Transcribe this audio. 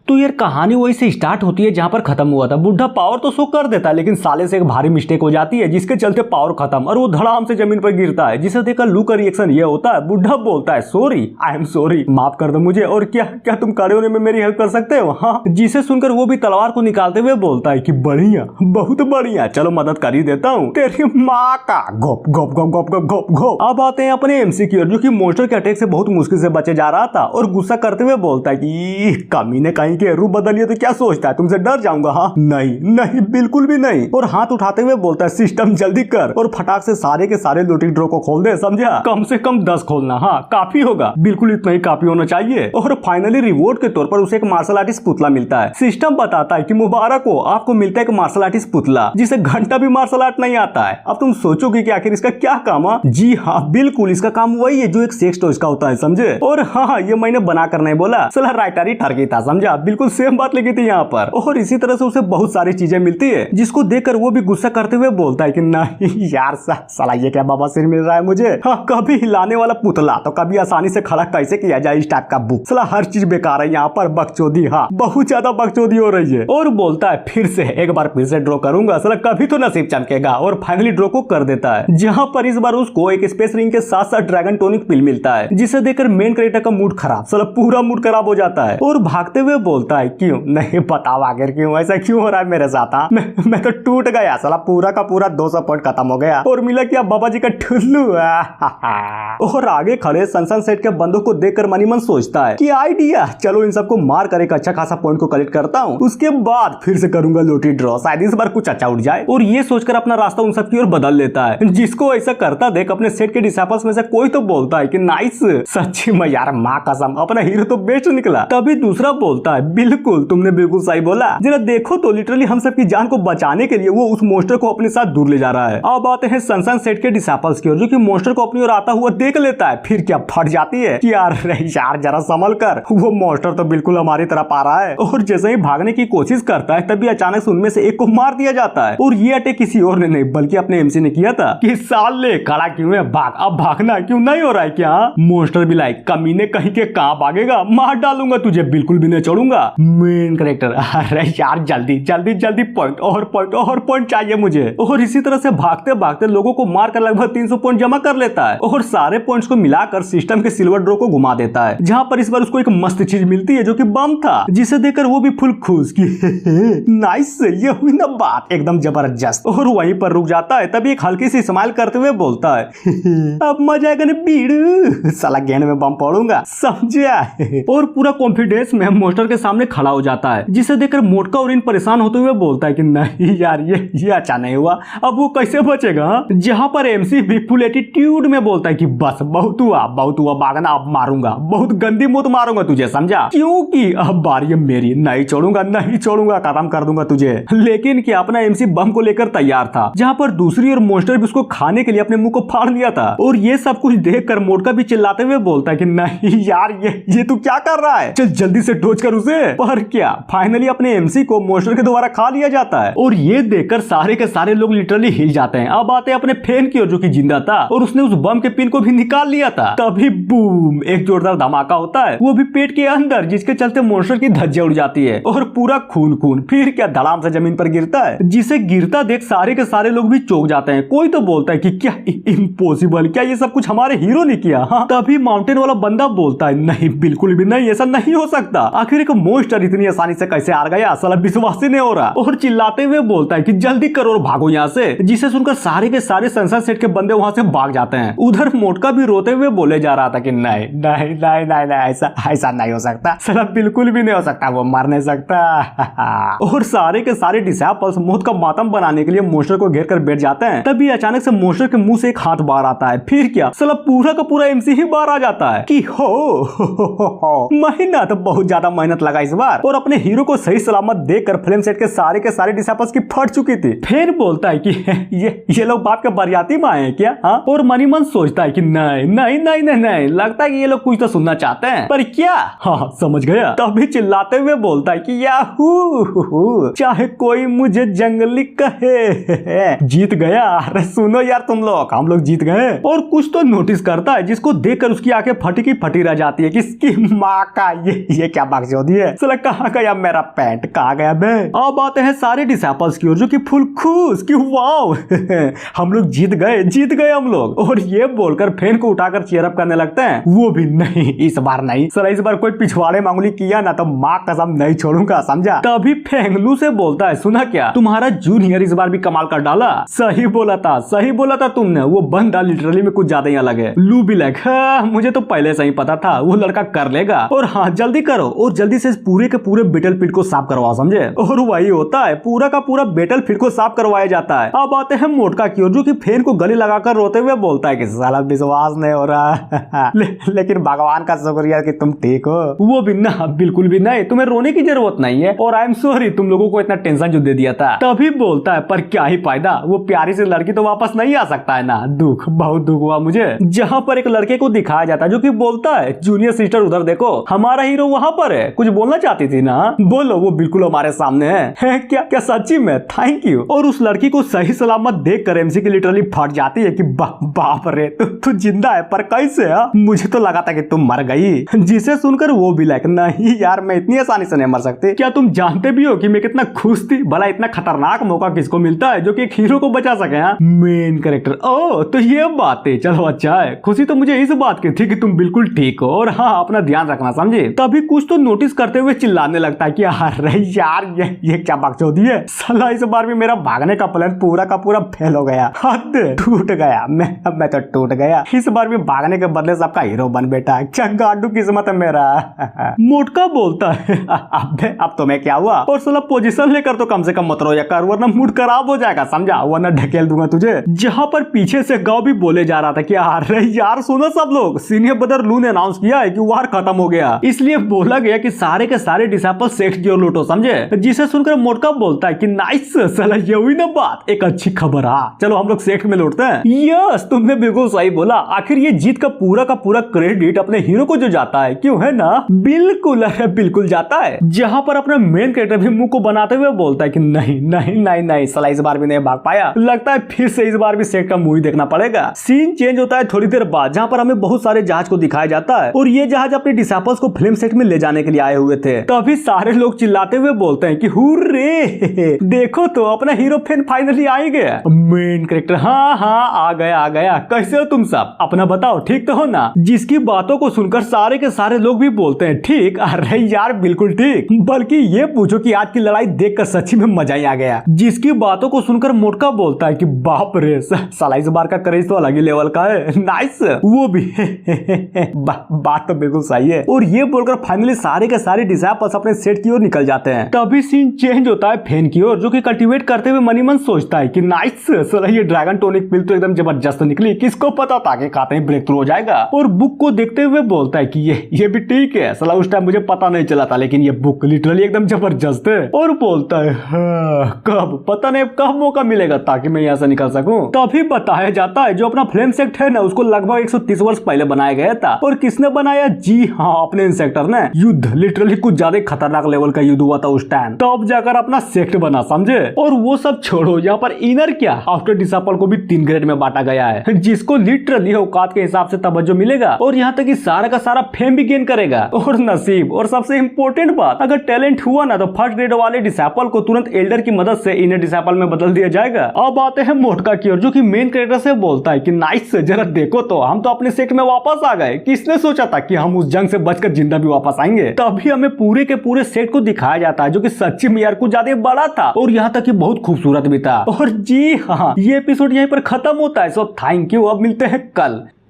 तो यार कहानी वही से स्टार्ट होती है जहाँ पर खत्म हुआ था। बुढ़ा पावर तो शो कर देता है लेकिन साले से एक भारी मिस्टेक हो जाती है जिसके चलते पावर खत्म और वो धड़ाम से जमीन पर गिरता है, जिसे देखकर लू का रिएक्शन ये होता है। बुढ़ा बोलता है सॉरी, आई एम सॉरी, माफ कर दो मुझे, और क्या क्या तुम खड़े होने में मेरी हेल्प कर सकते हो? हाँ। जिसे सुनकर वो भी तलवार को निकालते हुए बोलता है कि बढ़िया, बहुत बढ़िया, चलो मदद कर ही देता हूँ तेरी माँ का। गोप गोप गोप गोप गोप गोप गोप। अब आते हैं अपने एमसी की ओर, जो कि मॉन्स्टर के अटैक से बहुत मुश्किल से बचे जा रहा था और गुस्सा करते हुए बोलता है कि कमीने कहीं के रूप बदलिए तो क्या सोचता है, तुमसे डर जाऊंगा? हाँ नहीं नहीं बिल्कुल भी नहीं। और हाथ उठाते हुए बोलता है सिस्टम जल्दी कर और फटाक से सारे के सारे लूटिंग ड्रॉ को खोल दे, समझा? कम से कम 10 खोलना, हाँ काफी होगा, बिल्कुल इतना ही काफी होना चाहिए। और फाइनली रिवॉर्ड के तौर पर उसे एक मार्शल आर्टिस्ट पुतला मिलता है। सिस्टम बताता है कि मुबारक हो, आपको मिलता है एक मार्शल आर्टिस्ट पुतला जिसे घंटा भी मार्शल आर्ट नहीं आता है। अब तुम सोचोगे कि आखिर इसका क्या काम है? जी हाँ बिल्कुल, इसका काम वही है जो एक सेक्स टॉयज का होता है, समझे? और हाँ ये मैंने बना कर नहीं बोला, साला राइटर ही ठरकी था, समझा? बिल्कुल सेम बात लिखी थी यहाँ पर। और इसी तरह से उसे बहुत सारी चीजें मिलती है जिसको देखकर वो भी गुस्सा करते हुए बोलता है कि नहीं यार साला ये क्या बाबा सिर मिल रहा है मुझे। हाँ कभी हिलाने वाला पुतला तो कभी आसानी से खड़ा कैसे किया जाए इस टाइप का बुक, साला हर चीज बेकार है यहाँ पर, बकचोदी, हाँ बहुत ज्यादा बकचोदी हो रही है। और बोलता है फिर से एक बार फिर से ड्रॉ करूंगा, साला कभी तो नसीब चमकेगा। और फाइनली ड्रॉ को कर देता है, जहाँ पर इस बार उसको एक स्पेस रिंग के साथ साथ ड्रैगन टॉनिक पिल मिलता है, जिसे देखकर मेन कैरेक्टर का मूड खराब, साला पूरा मूड खराब हो जाता है और भागते हुए बोलता है क्यों नहीं बताओ आखिर क्यों, ऐसा क्यों हो रहा है मेरे साथ? हाँ मैं तो टूट गया, साला पूरा का पूरा 200 पॉइंट खत्म हो गया और मिला क्या बाबा जी का ठुल्लू। और आगे खड़े सनसन सेट के बंदों को देखकर मनी मन सोचता है कि आइडिया, चलो इन सबको मार कर एक अच्छा खासा पॉइंट को कलेक्ट करता हूँ, उसके बाद फिर से करूंगा लोटी ड्रॉ, शायद इस बार कुछ अच्छा उठ जाए। और ये सोचकर अपना रास्ता उन सब की ओर बदल लेता है। जिसको ऐसा करता देख अपने सेट के डिसाइपल्स में से कोई तो बोलता है कि नाइस, सच्ची में यार माँ कसम अपना हीरो तो बेस्ट निकला। तभी दूसरा बोलता है बिल्कुल तुमने बिल्कुल सही बोला, जरा देखो तो लिटरली हम सब की जान को बचाने के लिए वो उस मॉन्स्टर को अपने साथ दूर ले जा रहा है। अब आते हैं सनसन सेट के डिसाइपल्स की ओर, जो कि मॉन्स्टर को अपनी ओर आता हुआ देख लेता है, फिर क्या फट जाती है कि यार जरा संभल कर, वो मॉन्स्टर तो बिल्कुल हमारी तरफ आ रहा है। और जैसे ही भागने की कोशिश करता है तभी अचानक से उनमें से एक को मार दिया जाता है। और ये अटैक किसी और ने नहीं बल्कि अपने एमसी ने किया था कि साले खड़ा क्यों है, भाग, अब भागना क्यों नहीं हो रहा है क्या? मॉन्स्टर भी लाइक कमीने कहीं के कहां भागेगा, मार डालूंगा तुझे, बिल्कुल भी नहीं छोड़ूंगा। मेन कैरेक्टर अरे यार जल्दी जल्दी जल्दी पॉइंट और पॉइंट चाहिए मुझे। और इसी तरह से भागते भागते लोगों को मारकर लगभग 300 पॉइंट जमा कर लेता है और सारे पॉइंट्स को मिलाकर सिस्टम के सिल्वर ड्रॉ को घुमा देता है, जहां पर इस बार उसको एक मस्त चीज मिलती है जो कि बम था, जिसे देखकर वो भी फुल खुश की नाइस, ये हुई ना बात एकदम जबरदस्त। और वहीं पर रुक जाता है, तभी एक हल्की सी स्माइल करते हुए बोलता है अब मजा आएगा ना बीड़ू, साला गेंद में बम फोड़ूंगा, समझा? और पूरा कॉन्फिडेंस में मॉन्स्टर के सामने खड़ा हो जाता है, जिसे देखकर मोटका और इन परेशान होते हुए बोलता है कि नहीं यार ये अच्छा नहीं हुआ, अब वो कैसे बचेगा? जहां पर एमसी भी फुल एटीट्यूड में बोलता है कि बस बहुत हुआ भागना, अब मारूंगा, बहुत गंदी मौत मारूंगा तुझे, समझा? क्योंकि अब बारी मेरी, नहीं छोड़ूंगा, खत्म कर दूंगा तुझे। लेकिन क्या अपना एमसी बम को लेकर तैयार था, जहां पर दूसरी ओर मॉन्स्टर भी उसको खाने के लिए अपने मुंह को फाड़ लिया था। और ये सब कुछ देखकर मोटका भी चिल्लाते हुए बोलता है कि नहीं यार ये तू क्या कर रहा है, चल जल्दी से डोज कर उसे। पर क्या फाइनली अपने एमसी को मॉन्स्टर के द्वारा खा लिया जाता है और ये देखकर सारे के सारे लोग लिटरली हिल जाते हैं। अब आते हैं अपने फैन की ओर, जो कि जिंदा था और उसने उस बम के पिन को भी निकाल लिया था। तभी बूम, एक जोरदार धमाका होता है, वो भी पेट के अंदर, जिसके चलते मॉन्स्टर की धज्जियां उड़ जाती है और पूरा खून फिर क्या धड़ाम से जमीन पर गिरता है, जिसे गिरता देख सारे के सारे लोग भी चौंक जाते हैं। कोई तो बोलता है कि क्या इम्पॉसिबल, क्या ये सब कुछ हमारे हीरो ने किया? हाँ। तभी माउंटेन वाला बंदा बोलता है नहीं बिल्कुल भी नहीं, ऐसा नहीं हो सकता, आखिर एक मॉन्स्टर इतनी आसानी से कैसे हार गया, साला विश्वास ही नहीं हो रहा। और चिल्लाते हुए बोलता है कि जल्दी करो और भागो यहाँ से, जिसे सुनकर सारे के सारे सनसन सेट के बंदे वहां से भाग जाते हैं। उधर मोटका भी रोते हुए बोले जा रहा था कि नहीं नहीं नहीं नहीं नहीं, ऐसा नहीं हो सकता, साला बिल्कुल भी नहीं हो सकता, वो मर नहीं सकता। और सारे के सारे डिसाइपल्स मौत का मातम बनाने के लिए मॉन्स्टर को घेर कर बैठ जाते हैं। तभी अचानक से मॉन्स्टर के मुंह से एक हाथ बाहर आता है, फिर क्या साला पूरा का पूरा एमसी ही बाहर आ जाता है कि हो महीना तो बहुत ज्यादा मेहनत लगा इस बार, और अपने हीरो को सही सलामत देखकर फ्लेम सेट के सारे डिसाइपल्स की फट चुकी थी। फिर बोलता है कि ये लोग बाप के बरियाती में आए हैं क्या? हाँ। और मनी मन सोचता है कि नहीं नहीं नहीं नहीं नहीं, लगता है कि ये लोग कुछ तो सुनना चाहते हैं, पर क्या? हाँ समझ गया। तभी चिल्लाते हुए बोलता है कि याहू, चाहे कोई मुझे जंगली कहे, जीत गया। अरे सुनो यार तुम लोग, हम लोग जीत गए। और कुछ तो नोटिस करता है, जिसको देखकर उसकी आंखें फटी की फटी रह जाती है, किसकी माँ का ये क्या बकचोदी है। साला कहाँ गया मेरा पैंट, कहाँ गया बे। अब आते हैं सारे डिसाइपल्स की ओर जो कि फुल खुश कि वाओ हम लोग जीत गए हम लोग। और ये बोलकर फेन को उठाकर चीयर अप करने लगते हैं। वो भी नहीं, इस बार नहीं। साला इस बार कोई पिछवाड़े मामूली किया ना तो माँ कसम नहीं छोड़ूंगा, समझा। तभी फेंगलू से बोलता है, सुना क्या, तुम्हारा जूनियर इस बार भी कमाल कर डाला। सही बोला था तुमने, वो बंदा लिटरली में कुछ ज्यादा ही अलग है। लू भी लाइक, मुझे तो पहले से ही पता था वो लड़का कर लेगा। और हाँ जल्दी करो और जल्दी से पूरे के पूरे बैटलफील्ड को साफ करवाओ, समझे। और वही होता है, पूरा का पूरा बैटलफील्ड को साफ करवाया जाता है। अब आते हैं मोटका की ओर जो कि फेन को गले लगाकर रोते हुए बोलता है कि साला विश्वास नहीं हो रहा लेकिन भगवान का शुक्रिया कि तुम ठीक हो। वो भी ना, बिल्कुल भी नहीं, तुम्हें रोने की जरूरत नहीं है। और आई एम सॉरी तुम लोगों को इतना टेंशन जो दे दिया था। तभी बोलता है, पर क्या ही फायदा, वो प्यारी सी लड़की तो वापस नहीं आ सकता है ना। दुख, बहुत दुख हुआ मुझे। जहाँ पर एक लड़के को दिखाया जाता है जो कि बोलता है, जूनियर सिस्टर उधर देखो, हमारा हीरो वहाँ पर है, कुछ बोलना चाहती थी ना, बोलो। वो बिल्कुल हमारे सामने है क्या सच्ची में, थैंक यू। और उस लड़की को सही सलामत देख कर एमसी की लिटरली फट जाती है कि बाप रे तू जिंदा है, पर कैसे। मुझे तो लगा था कि तुम मर गई। जिसे सुनकर वो भी लाइक, नहीं यार मैं इतनी आसानी से नहीं मर सकती। क्या तुम जानते भी हो कि मैं कितना खुश थी। भला इतना खतरनाक मौका किसको मिलता है जो कि एक हीरो को बचा सके। मेन कैरेक्टर, ओ तो ये बात है, चलो अच्छा है। खुशी तो मुझे इस बात की थी कि तुम बिल्कुल ठीक हो और हाँ अपना ध्यान रखना, समझे। तभी कुछ तो नोटिस करते हुए चिल्लाने लगता है कि अरे यार ये क्या बकचोदी है। साला इस बार भी मेरा भागने का प्लान पूरा का पूरा फेल हो गया, हद टूट गया। मैं तो टूट गया। इस बार भी भागने के बदले सबका हीरो बन बैठा, क्या गाडू किस्मत है मेरा। मोटका बोलता है, अब तुम्हें क्या हुआ। और साला पोजीशन लेकर तो कम से कम मत रोया कर, वरना मूड खराब हो जाएगा, समझा, वरना ढकेल दूंगा तुझे। जहाँ पर पीछे से गाँव भी बोले जा रहा था कि अरे यार सुनो सब लोग, सीनियर ब्रदर लू ने अनाउंस किया है कि वार खत्म हो गया, इसलिए बोला गया कि सारे के सारे डिसाइपल सेक्ट की ओर लौटो, समझे। जिसे सुनकर मोटका बोलता है कि नाइस, साला ये हुई ना बात, एक अच्छी खबर। चलो हम लोग सेक्ट में लौटते हैं। यस तुमने बिल्कुल सही बोला, आखिर ये जीत का पूरा क्रेडिट अपने हीरो को जो जाता है, क्यों है ना। बिल्कुल, अरे बिल्कुल जाता है। जहाँ पर अपना मेन कैरेक्टर भी मुंह को बनाते हुए बोलता है कि नहीं साला इस बार भी नहीं भाग पाया, लगता है फिर से इस बार भी सेक्ट का मूवी देखना पड़ेगा। सीन चेंज होता है थोड़ी देर बाद, जहाँ पर हमें बहुत सारे जहाज को दिखाया जाता है और ये जहाज अपने डिसाइपल्स को फिल्म सेट में ले जाने के लिए आए हुए थे। तभी सारे लोग चिल्लाते हुए बोलते हैं कि हुर्रे देखो तो अपना हीरो फिर फाइनली आ ही गया। मेन कैरेक्टर, हाँ आ गया। कैसे हो तुम सब, अपना बताओ, ठीक तो हो ना। जिसकी बातों को सुनकर सारे के सारे लोग भी बोलते हैं ठीक। अरे यार बिल्कुल ठीक, बल्कि ये पूछो कि आज की लड़ाई देखकर सच्ची में मजा ही आ गया। जिसकी बातों को सुनकर मोटका बोलता है कि बाप रे साला इस बार का क्रेज तो अलग ही लेवल का है, नाइस। वो भी बात तो बिल्कुल सही है। और ये बोलकर फाइनली सारे के सारे डिसाइपल्स अपने सेट की ओर निकल जाते हैं। तभी सीन चेंज होता है फेन की ओर जो कि कल्टीवेट करते हुए मनी मन सोचता है कि नाइस, साला ये ड्रैगन टॉनिक पिल तो एकदम जबरदस्त निकली, किसको पता था कि खाते ही ब्रेक थ्रू हो जाएगा। और बुक को देखते हुए बोलता है कि ये भी ठीक है, साला उस टाइम मुझे पता नहीं चला था, लेकिन ये बुक लिटरली एकदम जबरदस्त है। और बोलता है कब, पता नहीं कब मौका मिलेगा ताकि मैं यहाँ से निकल सकूं। तभी बताया जाता है जो अपना फ्लेम सेक्ट है ना, उसको लगभग 130 वर्ष पहले बनाया गया था। और किसने बनाया, जी हाँ अपने इंसेक्टर ने। युद्ध लिटरली कुछ ज्यादा खतरनाक लेवल का युद्ध हुआ था उस टाइम, तब जाकर अपना सेक्ट बना, समझे। और वो सब छोड़ो, यहाँ पर इनर क्या, आफ्टर डिसाइपल को भी 3 ग्रेड में बांटा गया है, जिसको लिटरली औकात के हिसाब से तवज्जो मिलेगा और यहाँ तक कि सारा का सारा फेम भी गेन करेगा और नसीब। और सबसे इंपॉर्टेंट बात, अगर टैलेंट हुआ ना तो फर्स्ट ग्रेड वाले डिसाइपल को तुरंत एल्डर की मदद से इनर डिसाइपल में बदल दिया जाएगा। अब आते हैं मोटका की ओर जो कि मेन कैरेक्टर से बोलता है कि नाइस, जरा देखो तो हम तो अपने सेक्ट में वापस आ गए। किसने सोचा था कि हम उस जंग से बचकर जिंदा भी वापस आएंगे। तभी हमें पूरे के पूरे सेट को दिखाया जाता है जो कि सच्ची में यार कुछ ज्यादा बड़ा था और यहाँ तक कि बहुत खूबसूरत भी था। और जी हाँ, ये एपिसोड यहीं पर खत्म होता है। सो थैंक यू, अब मिलते हैं कल।